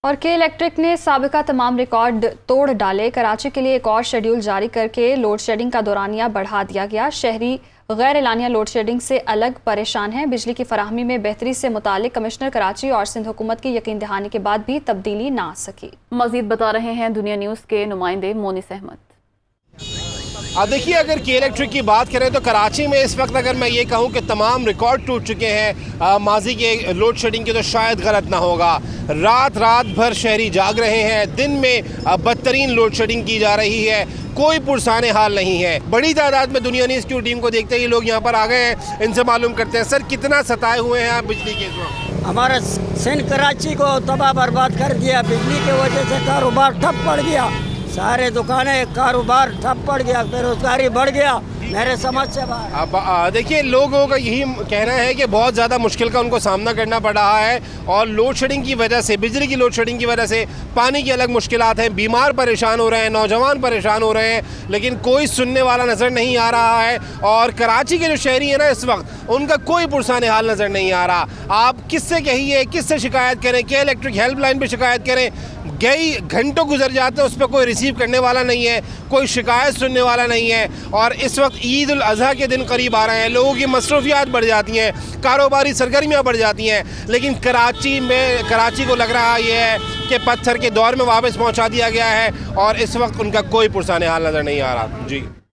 और के इलेक्ट्रिक ने साबिका तमाम रिकॉर्ड तोड़ डाले। कराची के लिए एक और शेड्यूल जारी करके लोड शेडिंग का दौरानिया बढ़ा दिया गया। शहरी गैर एलानिया लोड शेडिंग से अलग परेशान हैं। बिजली की फराहमी में बेहतरी से मुतालिक कमिश्नर कराची और सिंध हुकूमत की यकीन दहानी के बाद भी तब्दीली ना आ सकी। मजीद बता रहे हैं दुनिया न्यूज़ के नुमाइंदे मोनिस अहमद। देखिए, अगर के इलेक्ट्रिक की बात करें तो कराची में इस वक्त अगर मैं ये कहूँ कि तमाम रिकॉर्ड टूट चुके हैं माजी के लोड शेडिंग के, तो शायद गलत ना होगा। रात भर शहरी जाग रहे हैं, दिन में बदतरीन लोड शेडिंग की जा रही है, कोई पुरसाने हाल नहीं है। बड़ी तादाद में दुनिया न्यूज़ की टीम को देखते ही लोग यहाँ पर आ गए हैं। इनसे मालूम करते हैं, सर कितना सताए हुए हैं आप बिजली के इस वक्त? हमारे सिंध कराची को तबाह बर्बाद कर दिया। बिजली की वजह से कारोबार ठप पड़ गया, सारे दुकानें कारोबार ठप पड़ गया, बेरोजगारी बढ़ गया, मेरे समझ से बाहर। अब देखिए, लोगों का यही कहना है कि बहुत ज़्यादा मुश्किल का उनको सामना करना पड़ रहा है और लोड शेडिंग की वजह से, बिजली की लोड शेडिंग की वजह से पानी की अलग मुश्किलात हैं। बीमार परेशान हो रहे हैं, नौजवान परेशान हो रहे हैं, लेकिन कोई सुनने वाला नज़र नहीं आ रहा है। और कराची के जो शहरी हैं ना, इस वक्त उनका कोई पुरसाने हाल नज़र नहीं आ रहा। आप किससे कहिए, किससे शिकायत करें? के इलेक्ट्रिक हेल्पलाइन पर शिकायत करें, कई घंटों गुजर जाते हैं, उस पर कोई रिसीव करने वाला नहीं है, कोई शिकायत सुनने वाला नहीं है। और इस वक्त ईद उल अज़हा के दिन करीब आ रहे हैं, लोगों की मसरूफियात बढ़ जाती हैं, कारोबारी सरगर्मियाँ बढ़ जाती हैं, लेकिन कराची को लग रहा ये है कि पत्थर के दौर में वापस पहुँचा दिया गया है और इस वक्त उनका कोई पुरसाने हाल नज़र नहीं आ रहा। जी।